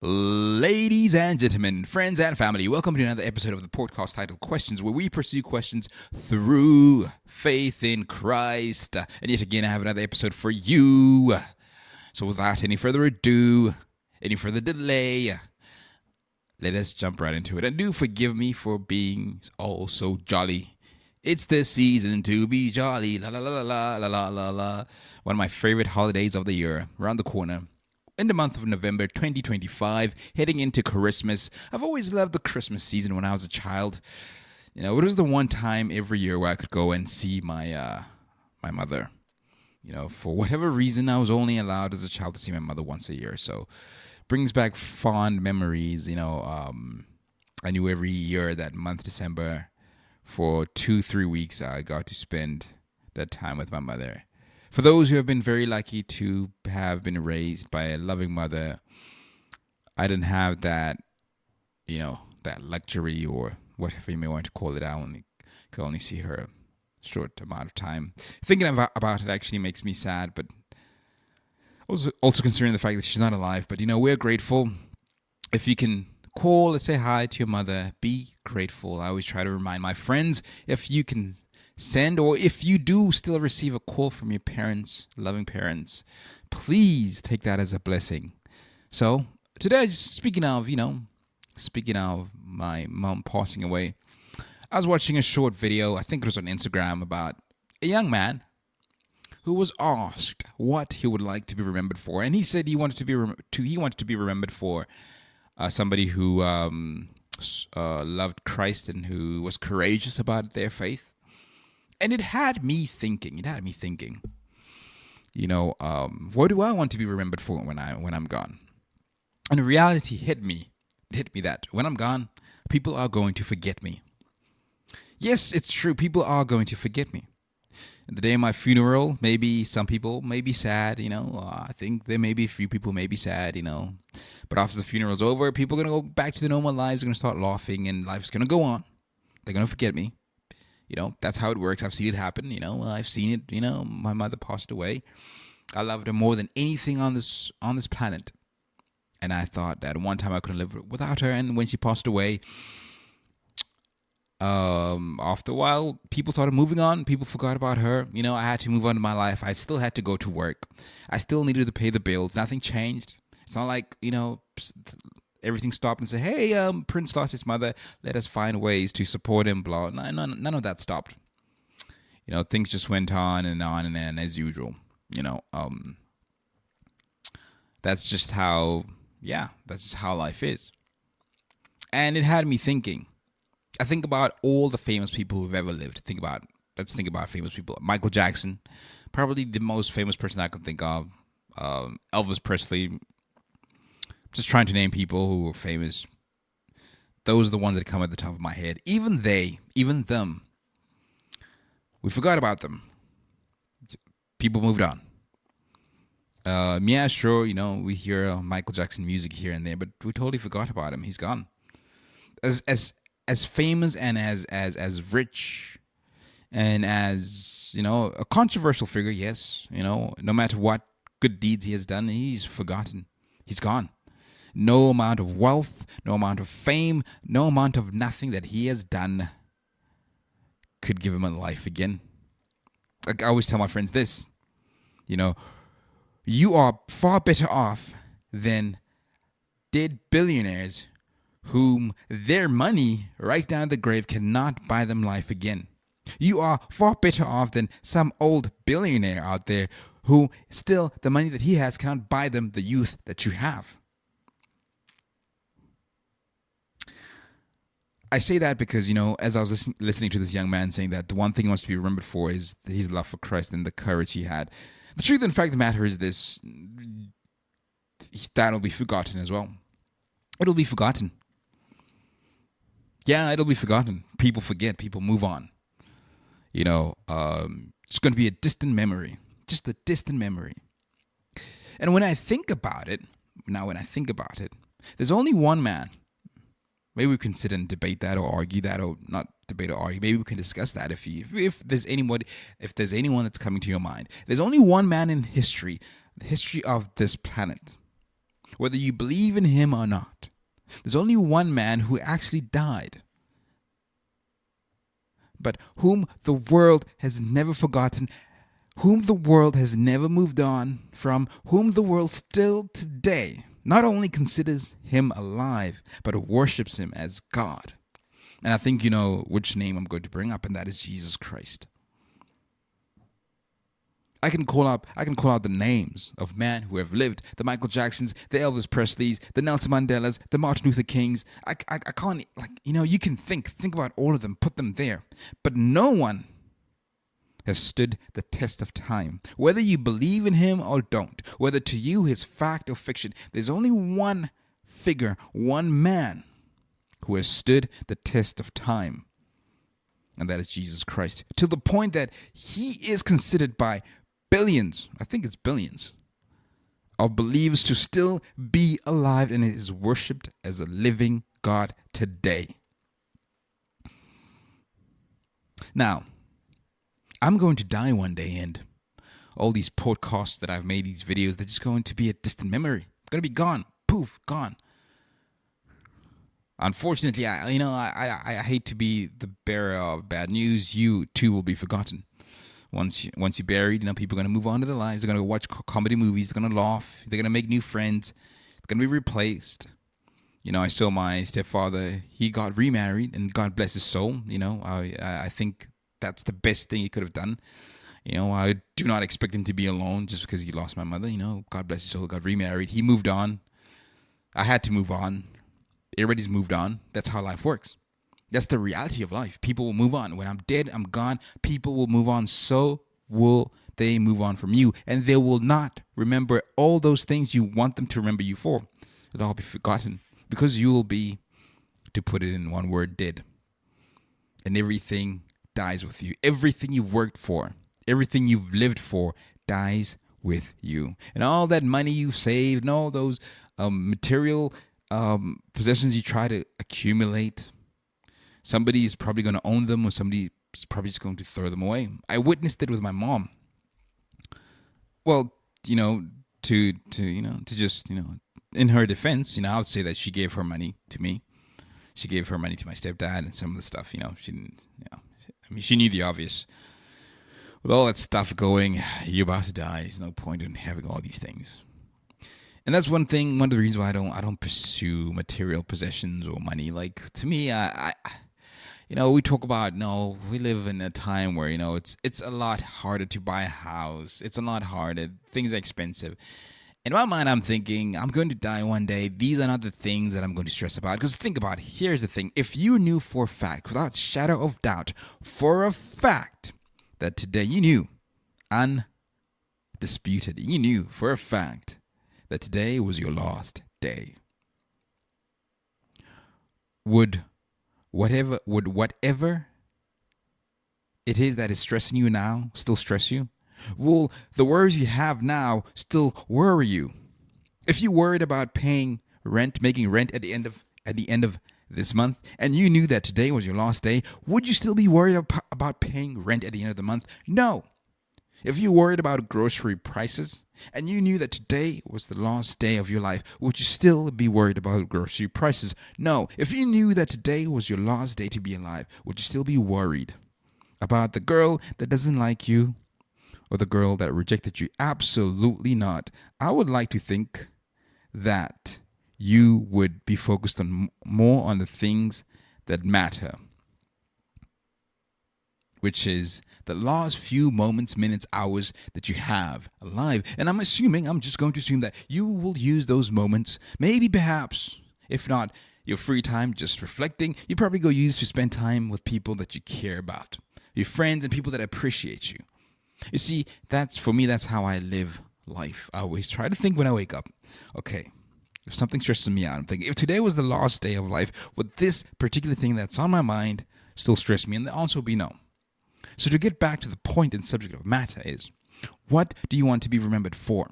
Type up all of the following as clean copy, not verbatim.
Ladies and gentlemen, friends and family, welcome to another episode of the podcast titled Questions, where we pursue questions through faith in Christ. And yet again, I have another episode for you. So without any further ado, any further delay, let us jump right into it. And do forgive me for being all so jolly. It's the season to be jolly. La la la la la la la la. One of my favorite holidays of the year, around the corner. In the month of November 2025, heading into Christmas. I've always loved the Christmas season when I was a child. You know, it was the one time every year where I could go and see my mother. You know, for whatever reason, I was only allowed as a child to see my mother once a year. So, brings back fond memories. I knew every year that month December, for 2-3 weeks, I got to spend that time with my mother. For those who have been very lucky to have been raised by a loving mother, I didn't have that, that luxury or whatever you may want to call it. I could only see her a short amount of time. Thinking about it actually makes me sad, but also considering the fact that she's not alive. But, we're grateful. If you can call and say hi to your mother, be grateful. I always try to remind my friends, if you can send, or if you do still receive a call from your parents, loving parents, please take that as a blessing. So today, speaking of my mom passing away, I was watching a short video, I think it was on Instagram, about a young man who was asked what he would like to be remembered for, and he said he wanted to be remembered for somebody who loved Christ and who was courageous about their faith. And it had me thinking. What do I want to be remembered for when I'm gone? And reality hit me. It hit me that when I'm gone, people are going to forget me. Yes, it's true. People are going to forget me. And the day of my funeral, maybe some people may be sad. I think there may be a few people may be sad. But after the funeral's over, people are gonna go back to their normal lives. They're gonna start laughing, and life's gonna go on. They're gonna forget me. That's how it works. I've seen it happen. I've seen it. My mother passed away. I loved her more than anything on this planet. And I thought that one time I couldn't live without her. And when she passed away, after a while, people started moving on. People forgot about her. I had to move on to my life. I still had to go to work. I still needed to pay the bills. Nothing changed. It's not like, everything stopped and said, hey, Prince lost his mother. Let us find ways to support him. Blah. None of that stopped. Things just went on and as usual. That's just how life is. And it had me thinking. I think about all the famous people who've ever lived. Let's think about famous people. Michael Jackson, probably the most famous person I can think of. Elvis Presley. Just trying to name people who were famous. Those are the ones that come at the top of my head. Even them. We forgot about them. People moved on. Sure, we hear Michael Jackson music here and there, but we totally forgot about him. He's gone. As famous and as rich and as, a controversial figure, yes. No matter what good deeds he has done, he's forgotten. He's gone. No amount of wealth, no amount of fame, no amount of nothing that he has done could give him a life again. Like I always tell my friends this, you are far better off than dead billionaires whom their money right down the grave cannot buy them life again. You are far better off than some old billionaire out there who still the money that he has cannot buy them the youth that you have. I say that because, as I was listening to this young man saying that the one thing he wants to be remembered for is his love for Christ and the courage he had. The truth and fact of the matter is this, that'll be forgotten as well. It'll be forgotten. Yeah, it'll be forgotten. People forget. People move on. It's going to be a distant memory. Just a distant memory. And when I think about it, there's only one man. Maybe we can sit and debate that or argue that, or not debate or argue. Maybe we can discuss that if there's anyone that's coming to your mind. There's only one man in history, the history of this planet, whether you believe in him or not. There's only one man who actually died, but whom the world has never forgotten, whom the world has never moved on from, whom the world still today not only considers him alive, but worships him as God. And I think you know which name I'm going to bring up, and that is Jesus Christ. I can call out the names of men who have lived: the Michael Jacksons, the Elvis Presleys, the Nelson Mandelas, the Martin Luther Kings. I can't, you can think about all of them, put them there. But no one has stood the test of time. Whether you believe in him or don't, whether to you he's fact or fiction, there's only one figure, one man who has stood the test of time. And that is Jesus Christ. To the point that he is considered by billions, I think it's billions, of believers to still be alive and is worshipped as a living God today. Now, I'm going to die one day, and all these podcasts that I've made, these videos, they're just going to be a distant memory. Going to be gone. Poof, gone. Unfortunately, I hate to be the bearer of bad news. You too will be forgotten. Once you're buried, people are going to move on to their lives. They're going to watch comedy movies. They're going to laugh. They're going to make new friends. They're going to be replaced. I saw my stepfather. He got remarried, and God bless his soul. I think that's the best thing he could have done. I do not expect him to be alone just because he lost my mother. God bless his soul. Got remarried. He moved on. I had to move on. Everybody's moved on. That's how life works. That's the reality of life. People will move on. When I'm dead, I'm gone. People will move on. So will they move on from you. And they will not remember all those things you want them to remember you for. It'll all be forgotten because you will be, to put it in one word, dead. And everything dies with you. Everything you've worked for, everything you've lived for dies with you. And all that money you've saved and all those material possessions you try to accumulate, somebody is probably going to own them, or somebody is probably just going to throw them away. I witnessed it with my mom. Well, to just, in her defense, I would say that she gave her money to me. She gave her money to my stepdad and some of the stuff, she didn't, she knew the obvious. With all that stuff going, you're about to die. There's no point in having all these things. And that's one of the reasons why I don't pursue material possessions or money. Like, to me, we talk about, we live in a time where, it's a lot harder to buy a house. It's a lot harder. Things are expensive. In my mind, I'm thinking, I'm going to die one day. These are not the things that I'm going to stress about. Because think about it. Here's the thing. If you knew for a fact, without shadow of doubt, for a fact, that today you knew, undisputed, you knew for a fact that today was your last day, would whatever it is that is stressing you now still stress you? Will the worries you have now still worry you? If you worried about paying rent, making rent at the end of this month, and you knew that today was your last day, would you still be worried about paying rent at the end of the month? No. If you worried about grocery prices, and you knew that today was the last day of your life, would you still be worried about grocery prices? No. If you knew that today was your last day to be alive, would you still be worried about the girl that doesn't like you or the girl that rejected you? Absolutely not. I would like to think that you would be focused on more on the things that matter, which is the last few moments, minutes, hours that you have alive. And I'm just going to assume that you will use those moments, maybe perhaps, if not your free time, just reflecting, you probably go use to spend time with people that you care about, your friends and people that appreciate you. You see, that's how I live life. I always try to think when I wake up, okay, if something stresses me out, I'm thinking, if today was the last day of life, would this particular thing that's on my mind still stress me? And the answer will be no. So to get back to the point and subject of matter is, what do you want to be remembered for?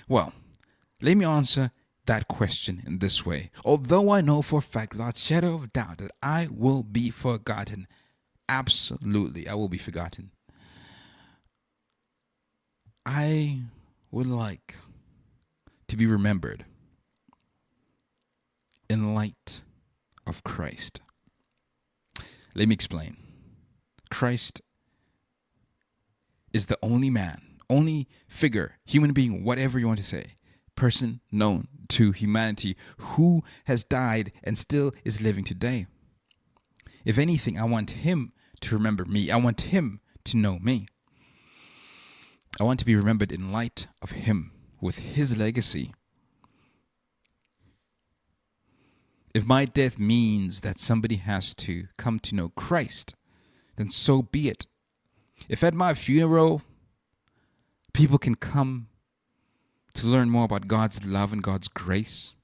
Well, let me answer that question in this way. Although I know for a fact, without shadow of doubt, that I will be forgotten, absolutely, I will be forgotten, I would like to be remembered in light of Christ. Let me explain. Christ is the only man, only figure, human being, whatever you want to say, person known to humanity who has died and still is living today. If anything, I want him to remember me. I want him to know me. I want to be remembered in light of him, with his legacy. If my death means that somebody has to come to know Christ, then so be it. If at my funeral, people can come to learn more about God's love and God's grace,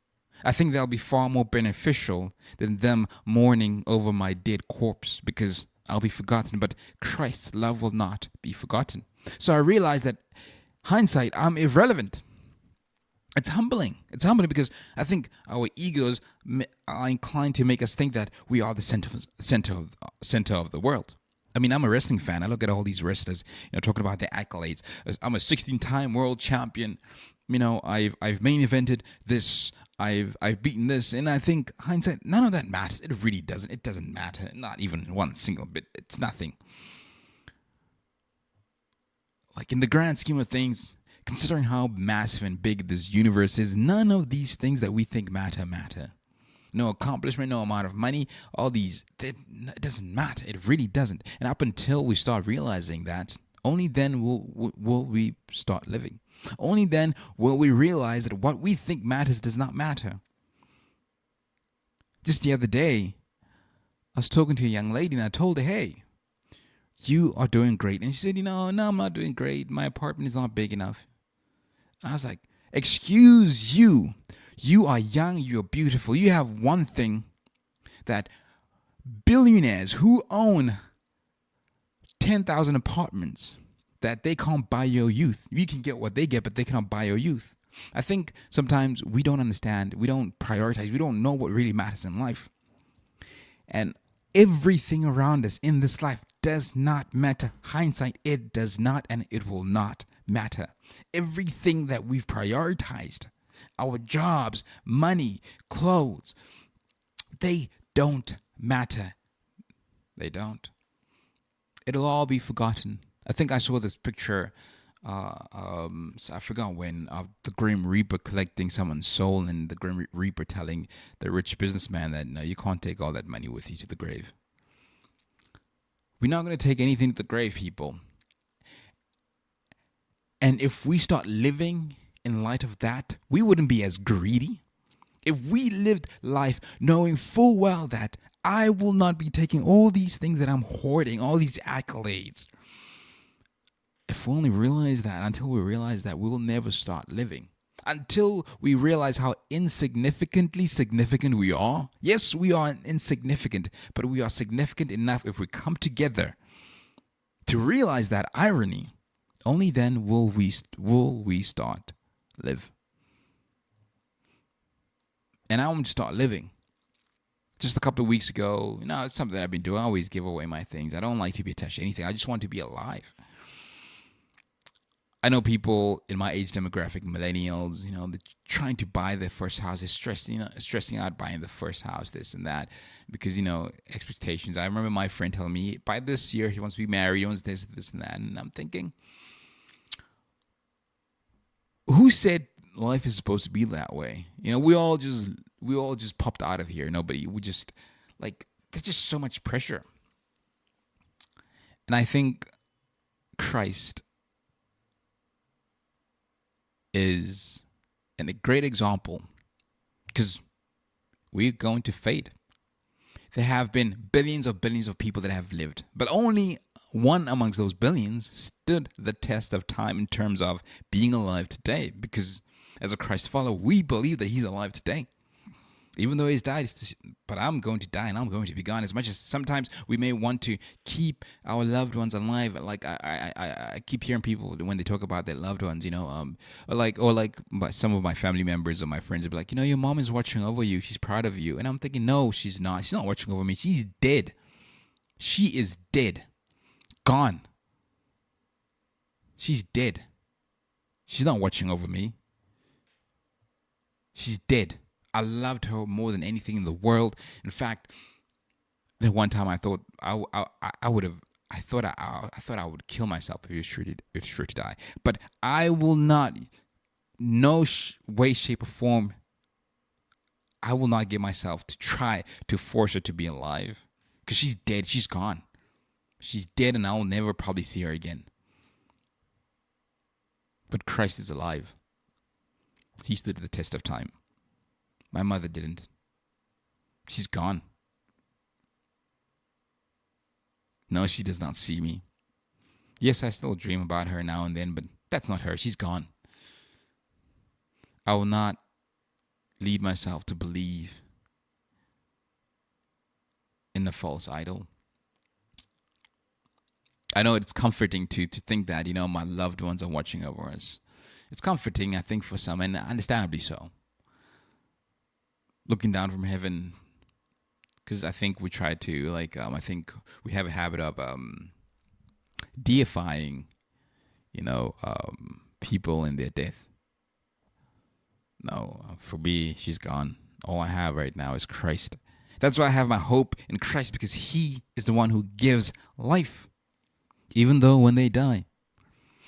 I think that'll be far more beneficial than them mourning over my dead corpse, because I'll be forgotten, but Christ's love will not be forgotten. So I realized that hindsight, I'm irrelevant. It's humbling. It's humbling because I think our egos are inclined to make us think that we are the center of the world. I mean, I'm a wrestling fan. I look at all these wrestlers, talking about their accolades. I'm a 16-time world champion. I've main evented this. I've beaten this, and I think hindsight, none of that matters. It really doesn't. It doesn't matter. Not even one single bit. It's nothing. Like, in the grand scheme of things, considering how massive and big this universe is, none of these things that we think matter. No accomplishment, no amount of money, all these, it doesn't matter. It really doesn't. And up until we start realizing that, only then will we start living. Only then will we realize that what we think matters does not matter. Just the other day, I was talking to a young lady and I told her, hey, you are doing great. And she said, no, I'm not doing great. My apartment is not big enough. And I was like, excuse you. You are young, you are beautiful. You have one thing that billionaires who own 10,000 apartments, that they can't buy your youth. You can get what they get, but they cannot buy your youth. I think sometimes we don't understand, we don't prioritize, we don't know what really matters in life. And everything around us in this life does not matter. Hindsight, it does not, and it will not matter. Everything that we've prioritized, our jobs, money, clothes, they don't matter. They don't. It'll all be forgotten. I think I saw this picture, I forgot when, of the Grim Reaper collecting someone's soul, and the Grim Reaper telling the rich businessman that, no, you can't take all that money with you to the grave. We're not going to take anything to the grave, people. And if we start living in light of that, we wouldn't be as greedy. If we lived life knowing full well that I will not be taking all these things that I'm hoarding, all these accolades. If we only realize that, until we realize that, we will never start living. Until we realize how insignificantly significant we are. Yes, we are insignificant, but we are significant enough if we come together to realize that irony. Only then will we start live. And I want to start living. Just a couple of weeks ago, it's something I've been doing. I always give away my things. I don't like to be attached to anything. I just want to be alive. I know people in my age demographic, millennials, they're trying to buy their first house. They're stressing out buying the first house, this and that, because, expectations. I remember my friend telling me, by this year, he wants to be married, he wants this and that. And I'm thinking, who said life is supposed to be that way? We all just popped out of here. We just, there's just so much pressure. And I think Christ is a great example, because we're going to fade. There have been billions of people that have lived, but only one amongst those billions stood the test of time in terms of being alive today, because as a Christ follower, we believe that he's alive today. Even though he's died, but I'm going to die and I'm going to be gone. As much as sometimes we may want to keep our loved ones alive, like I keep hearing people when they talk about their loved ones, or some of my family members or my friends will be like, your mom is watching over you. She's proud of you. And I'm thinking, no, she's not. She's not watching over me. She's dead. She is dead. Gone. She's dead. She's not watching over me. She's dead. I loved her more than anything in the world. In fact, the one time I thought I would have. I thought I would kill myself if it was sure to die. But I will not, no way, shape, or form. I will not get myself to try to force her to be alive, because she's dead. She's gone. She's dead, and I will never probably see her again. But Christ is alive. He stood the test of time. My mother didn't. She's gone. No, she does not see me. Yes, I still dream about her now and then, but that's not her. She's gone. I will not lead myself to believe in a false idol. I know it's comforting to think that, my loved ones are watching over us. It's comforting, I think, for some, and understandably so. Looking down from heaven, because I think we try to, I think we have a habit of deifying, people in their death. No, for me, she's gone. All I have right now is Christ. That's why I have my hope in Christ, because He is the one who gives life, even though when they die.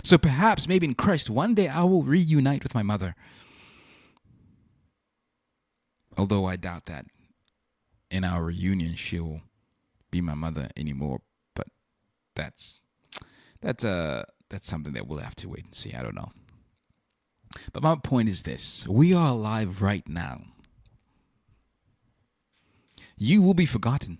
So perhaps, maybe in Christ, one day I will reunite with my mother. Although I doubt that in our reunion she'll be my mother anymore. But that's something that we'll have to wait and see. I don't know. But my point is this: we are alive right now. You will be forgotten.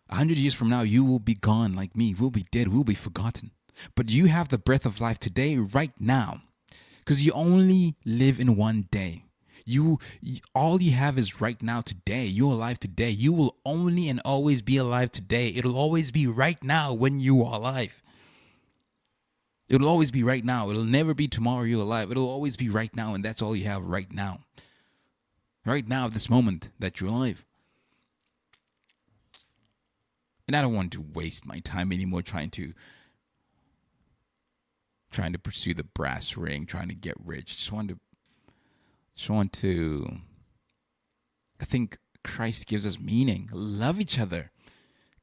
100 years from now, you will be gone like me. We'll be dead. We'll be forgotten. But you have the breath of life today, right now, because you only live in one day. All you have is right now, today. You're alive today. You will only and always be alive today. It'll always be right now when you are alive. It'll always be right now. It'll never be tomorrow you're alive. It'll always be right now, and that's all you have right now. Right now, this moment that you're alive. And I don't want to waste my time anymore trying to pursue the brass ring, trying to get rich. Just want to. I think Christ gives us meaning. Love each other.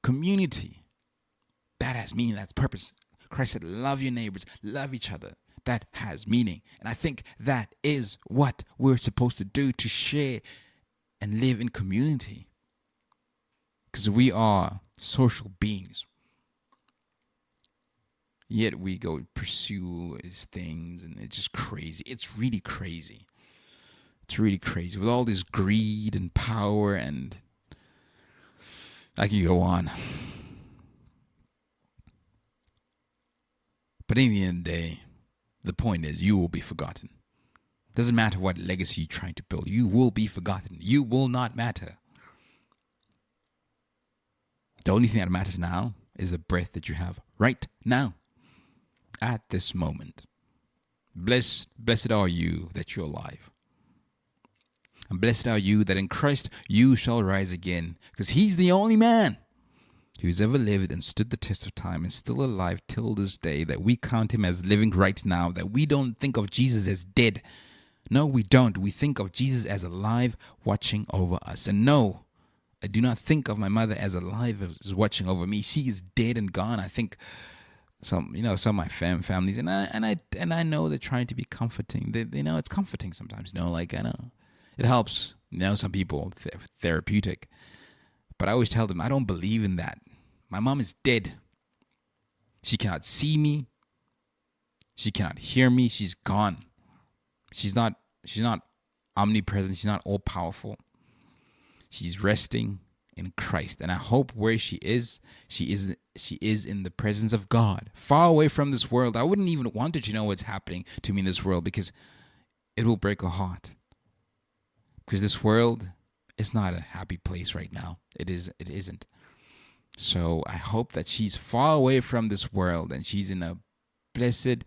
Community. That has meaning. That's purpose. Christ said, love your neighbors. Love each other. That has meaning. And I think that is what we're supposed to do, to share and live in community. Because we are social beings. Yet we go pursue things, and it's just crazy. It's really crazy. It's really crazy. With all this greed and power, and I can go on. But in the end of the day, the point is you will be forgotten. Doesn't matter what legacy you're trying to build. You will be forgotten. You will not matter. The only thing that matters now is the breath that you have right now, at this moment. Blessed are you that you're alive. And blessed are you that in Christ you shall rise again, because He's the only man who's ever lived and stood the test of time and still alive till this day, that we count Him as living right now, that we don't think of Jesus as dead. No, we don't. We think of Jesus as alive, watching over us. And no, I do not think of my mother as alive, as watching over me. She is dead and gone. I think some of my families, and I know they're trying to be comforting. It's comforting sometimes. I know it helps. Some people therapeutic, but I always tell them I don't believe in that. My mom is dead. She cannot see me. She cannot hear me. She's gone. She's not omnipresent. She's not all powerful. She's resting in Christ. And I hope where she is in the presence of God, far away from this world. I wouldn't even want her to know what's happening to me in this world, because it will break her heart. Because this world is not a happy place right now. It isn't. So I hope that she's far away from this world and she's in a blessed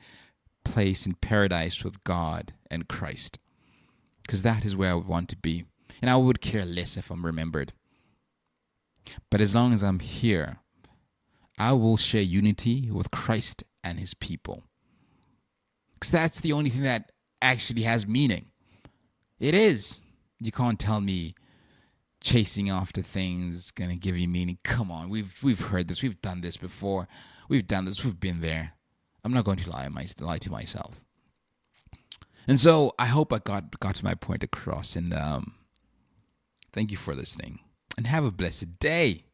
place in paradise with God and Christ. Because that is where I would want to be. And I would care less if I'm remembered. But as long as I'm here, I will share unity with Christ and His people. Because that's the only thing that actually has meaning. It is. You can't tell me chasing after things is gonna give you meaning. Come on, we've heard this. We've done this before. We've done this. We've been there. I'm not going to lie to myself. And so I hope I got to my point across. And thank you for listening. And have a blessed day.